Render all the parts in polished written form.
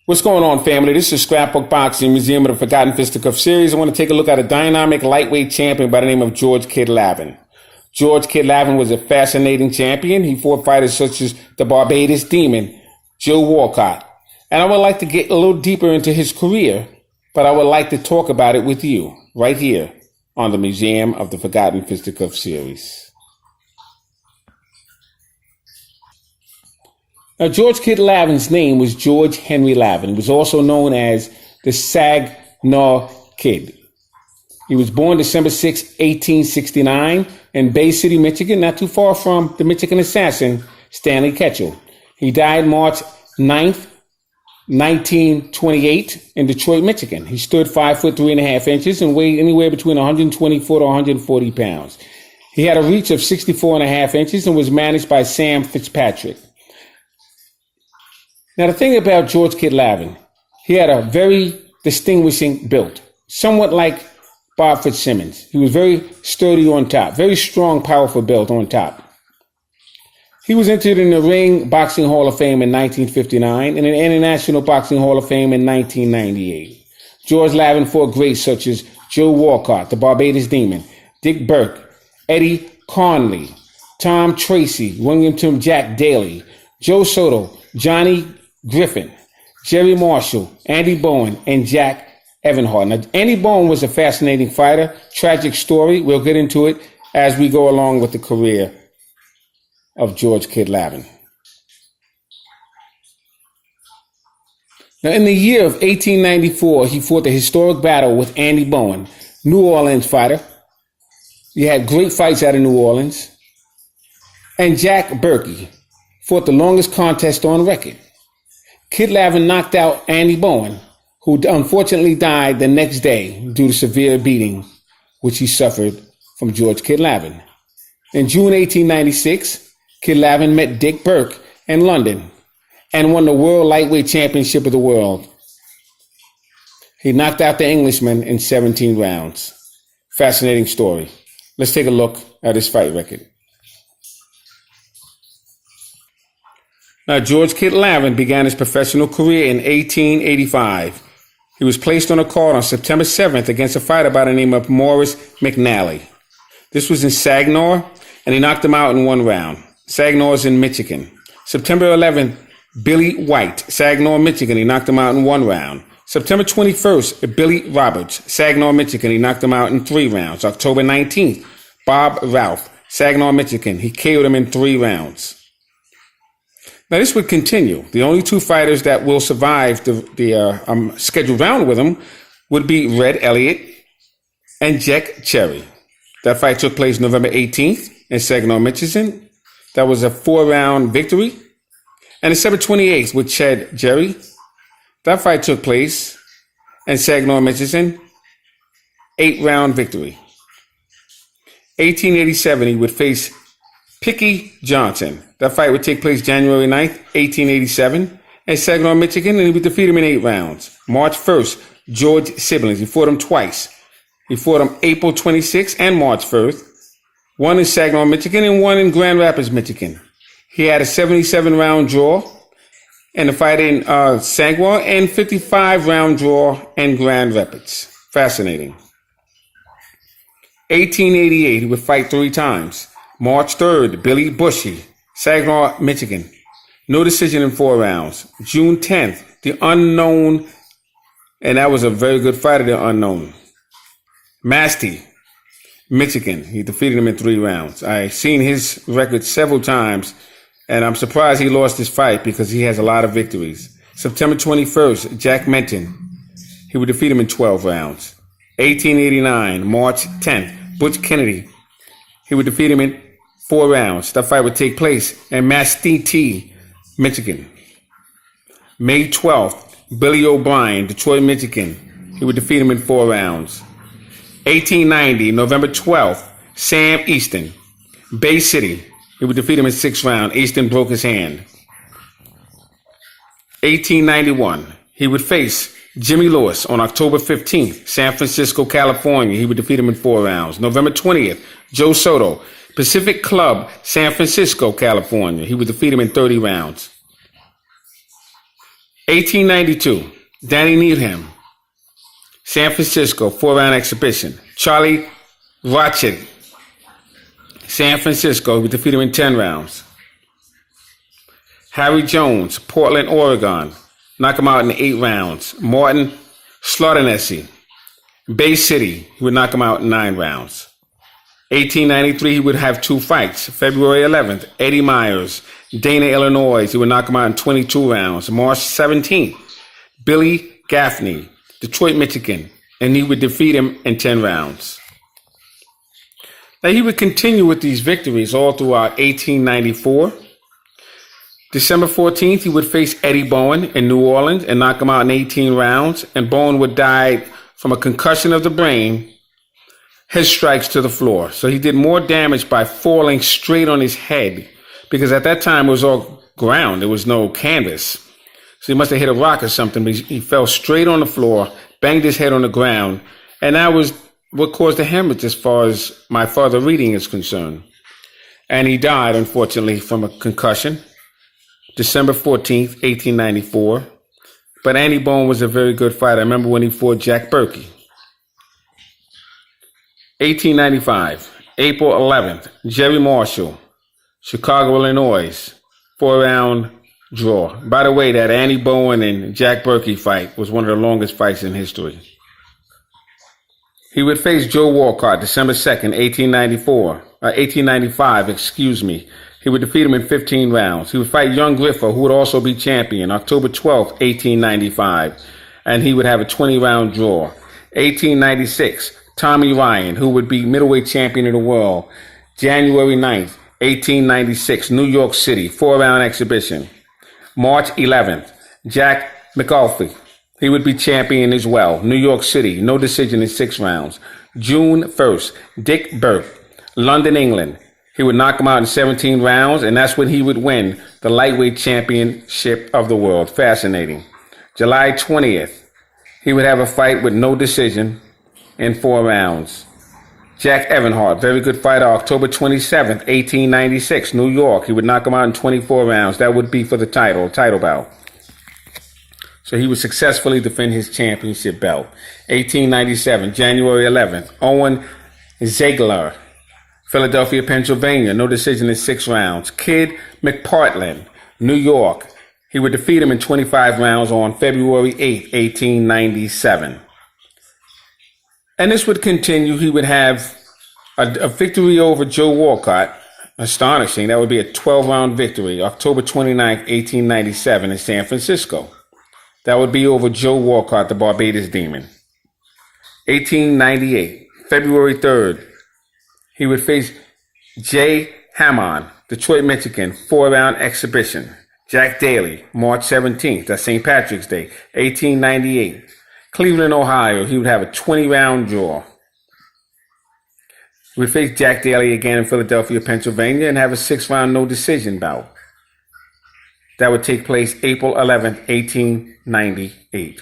What's going on, family? This is Scrapbook Boxing, Museum of the Forgotten Fisticuffs series. I want to take a look at a dynamic lightweight champion by the name of George "Kid" Lavin. George "Kid" Lavin was a fascinating champion. He fought fighters such as the Barbados Demon, Joe Walcott. And I would like to get a little deeper into his career, but I would like to talk about it with you right here on the Museum of the Forgotten Fisticuffs series. Now, George "Kid" Lavin's name was George Henry Lavin. He was also known as the Saginaw Kid. He was born December 6, 1869 in Bay City, Michigan, not too far from the Michigan assassin, Stanley Ketchel. He died March 9th, 1928 in Detroit, Michigan. He stood 5 foot 3.5 inches and weighed anywhere between 124 to 140 pounds. He had a reach of 64.5 inches and was managed by Sam Fitzpatrick. Now, the thing about George "Kid" Lavin, he had a very distinguishing build, somewhat like Bob Fitzsimmons. He was very sturdy on top, very strong, powerful build on top. He was entered in the Ring Boxing Hall of Fame in 1959 and in the International Boxing Hall of Fame in 1998. George Lavin fought greats such as Joe Walcott, the Barbados Demon, Dick Burke, Eddie Conley, Tom Tracy, William Jack Daly, Joe Soto, Johnny Griffin, Jerry Marshall, Andy Bowen, and Jack Evenhart. Now, Andy Bowen was a fascinating fighter, tragic story. We'll get into it as we go along with the career of George "Kid" Lavin. Now, in the year of 1894, he fought the historic battle with Andy Bowen, New Orleans fighter. He had great fights out of New Orleans. And Jack Berkey fought the longest contest on record. Kid Lavin knocked out Andy Bowen, who unfortunately died the next day due to severe beating, which he suffered from George "Kid" Lavin. In June 1896, Kid Lavin met Dick Burke in London and won the World Lightweight Championship of the world. He knocked out the Englishman in 17 rounds. Fascinating story. Let's take a look at his fight record. Now, George "Kid" Lavin began his professional career in 1885. He was placed on a card on September 7th against a fighter by the name of Morris McNally. This was in Saginaw, and he knocked him out in 1 round. Saginaw is in Michigan. September 11th, Billy White, Saginaw, Michigan. He knocked him out in 1 round. September 21st, Billy Roberts, Saginaw, Michigan. He knocked him out in 3 rounds. October 19th, Bob Ralph, Saginaw, Michigan. He KO'd him in 3 rounds. Now, this would continue. The only 2 fighters that will survive the scheduled round with him would be Red Elliott and Jack Cherry. That fight took place November 18th in Saginaw, Michigan. That was a 4-round victory. And December 28th with Chad Jerry. That fight took place in Saginaw, Michigan. 8-round victory. 1887, he would face Picky Johnson. That fight would take place January 9th, 1887, in Saginaw, Michigan, and he would defeat him in 8 rounds. March 1st, George Siblings. He fought him twice. He fought him April 26th and March 1st, 1 in Saginaw, Michigan, and 1 in Grand Rapids, Michigan. He had a 77-round draw in the fight in Saginaw and 55-round draw in Grand Rapids. Fascinating. 1888, he would fight 3 times. March 3rd, Billy Bushy, Saginaw, Michigan. No decision in 4 rounds. June 10th, the Unknown, and that was a very good fighter, the Unknown. Masty, Michigan. He defeated him in 3 rounds. I've seen his record several times, and I'm surprised he lost his fight because he has a lot of victories. September 21st, Jack Menton. He would defeat him in 12 rounds. 1889, March 10th, Butch Kennedy. He would defeat him in 4 rounds. That fight would take place in Massapequa, Michigan. May 12th, Billy O'Brien, Detroit, Michigan. He would defeat him in 4 rounds. 1890, November 12th, Sam Easton, Bay City. He would defeat him in 6 rounds. Easton broke his hand. 1891, he would face Jimmy Lewis on October 15th, San Francisco, California. He would defeat him in 4 rounds. November 20th, Joe Soto, Pacific Club, San Francisco, California. He would defeat him in 30 rounds. 1892, Danny Needham, San Francisco, 4-round exhibition. Charlie Rothschild, San Francisco, he defeated him in 10 rounds. Harry Jones, Portland, Oregon, knock him out in 8 rounds. Martin Slaughternessie, Bay City, he would knock him out in 9 rounds. 1893, he would have 2 fights. February 11th, Eddie Myers, Dana, Illinois, he would knock him out in 22 rounds. March 17th, Billy Gaffney, Detroit, Michigan, and he would defeat him in 10 rounds. Now, he would continue with these victories all throughout 1894. December 14th, he would face Eddie Bowen in New Orleans and knock him out in 18 rounds, and Bowen would die from a concussion of the brain, head strikes to the floor. So he did more damage by falling straight on his head, because at that time it was all ground. There was no canvas. So he must have hit a rock or something, but he fell straight on the floor, banged his head on the ground, and that was what caused the hemorrhage as far as my further reading is concerned. And he died, unfortunately, from a concussion, December 14th, 1894. But Andy Bowen was a very good fighter. I remember when he fought Jack Berkey. 1895, April 11th, Jerry Marshall, Chicago, Illinois, 4-round draw. By the way, that Andy Bowen and Jack Berkey fight was one of the longest fights in history. He would face Joe Walcott December 2nd, 1895, He would defeat him in 15 rounds. He would fight Young Griffer, who would also be champion, October 12th, 1895, and he would have a 20-round draw. 1896, Tommy Ryan, who would be middleweight champion of the world, January 9th, 1896, New York City, 4-round exhibition. March 11th, Jack McAuliffe, he would be champion as well, New York City, no decision in 6 rounds. June 1st, Dick Burke, London, England. He would knock him out in 17 rounds, and that's when he would win the lightweight championship of the world. Fascinating. July 20th, he would have a fight with no decision in 4 rounds. Jack Evenhart, very good fighter, October 27th, 1896, New York. He would knock him out in 24 rounds. That would be for the title bout. So he would successfully defend his championship belt. 1897, January 11th, Owen Ziegler, Philadelphia, Pennsylvania, no decision in 6 rounds. Kid McPartland, New York. He would defeat him in 25 rounds on February 8th, 1897. And this would continue. He would have a victory over Joe Walcott. Astonishing. That would be a 12-round victory, October 29th, 1897 in San Francisco. That would be over Joe Walcott, the Barbados Demon. 1898, February 3rd, he would face Jay Hammond, Detroit, Michigan, 4-round exhibition. Jack Daly, March 17th, that's St. Patrick's Day, 1898. Cleveland, Ohio, he would have a 20-round draw. He would face Jack Daly again in Philadelphia, Pennsylvania, and have a 6-round no decision bout. That would take place April 11th, 1898.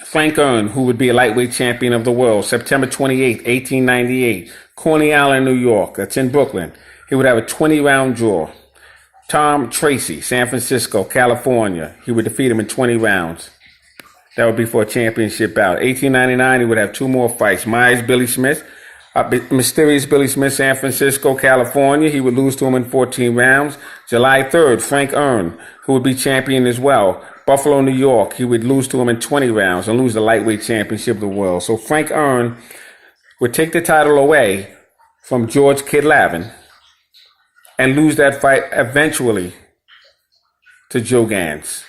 Frank Earn, who would be a lightweight champion of the world, September 28th, 1898. Coney Island, New York, that's in Brooklyn. He would have a 20-round draw. Tom Tracy, San Francisco, California. He would defeat him in 20 rounds. That would be for a championship bout. 1899, he would have 2 more fights. Mysterious Billy Smith, San Francisco, California. He would lose to him in 14 rounds. July 3rd, Frank Earn, who would be champion as well. Buffalo, New York. He would lose to him in 20 rounds and lose the lightweight championship of the world. So Frank Earn would take the title away from George Kid Lavin and lose that fight eventually to Joe Gans.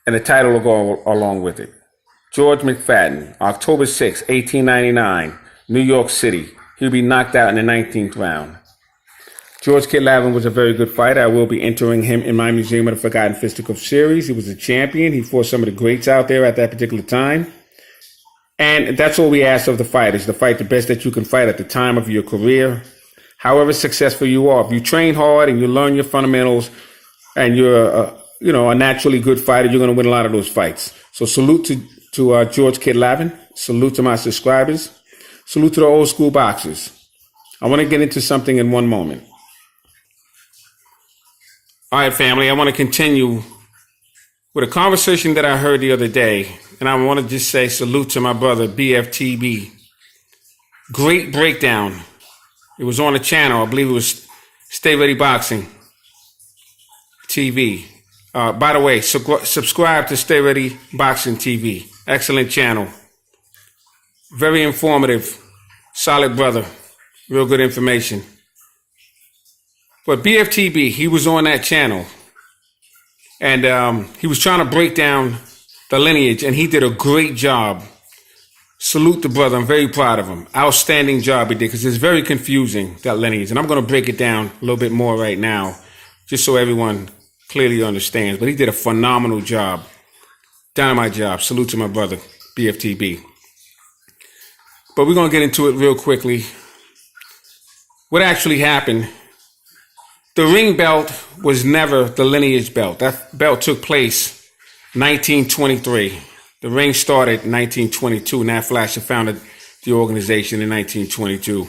And the title will go along with it. George McFadden, October 6, 1899, New York City. He'll be knocked out in the 19th round. George Kid Lavin was a very good fighter. I will be entering him in my Museum of the Forgotten Fisticuffs series. He was a champion. He fought some of the greats out there at that particular time. And that's all we ask of the fighters, to fight the best that you can fight at the time of your career. However successful you are, if you train hard and you learn your fundamentals and you're a naturally good fighter, you're going to win a lot of those fights. So salute to George Kid Lavin. Salute to my subscribers. Salute to the old school boxers. I want to get into something in one moment. All right, family, I want to continue with a conversation that I heard the other day, and I want to just say salute to my brother, BFTB. Great breakdown. It was on a channel, I believe it was Stay Ready Boxing TV. By the way, subscribe to Stay Ready Boxing TV. Excellent channel. Very informative. Solid brother. Real good information. But BFTB, he was on that channel. And he was trying to break down the lineage, and he did a great job. Salute the brother. I'm very proud of him. Outstanding job he did, because it's very confusing, that lineage. And I'm going to break it down a little bit more right now, just so everyone clearly understands. But he did a phenomenal job. Dynamite job. Salute to my brother, BFTB. But we're going to get into it real quickly. What actually happened? The ring belt was never the lineage belt. That belt took place 1923. The ring started in 1922. Nat Flasher founded the organization in 1922.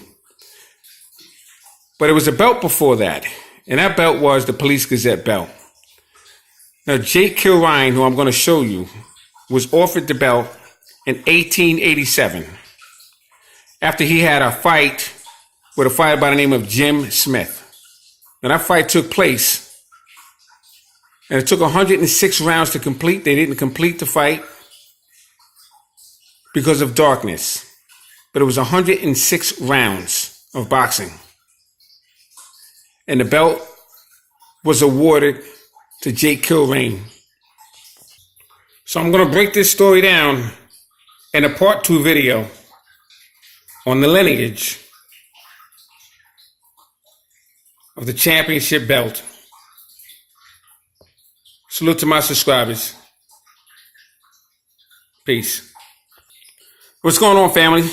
But it was a belt before that. And that belt was the Police Gazette belt. Now, Jake Kilrine, who I'm going to show you, was offered the belt in 1887 after he had a fight with a fighter by the name of Jim Smith. Now, that fight took place, and it took 106 rounds to complete. They didn't complete the fight because of darkness, but it was 106 rounds of boxing. And the belt was awarded to Jake Kilrine. So I'm going to break this story down in a part 2 video on the lineage of the championship belt. Salute to my subscribers. Peace. What's going on, family?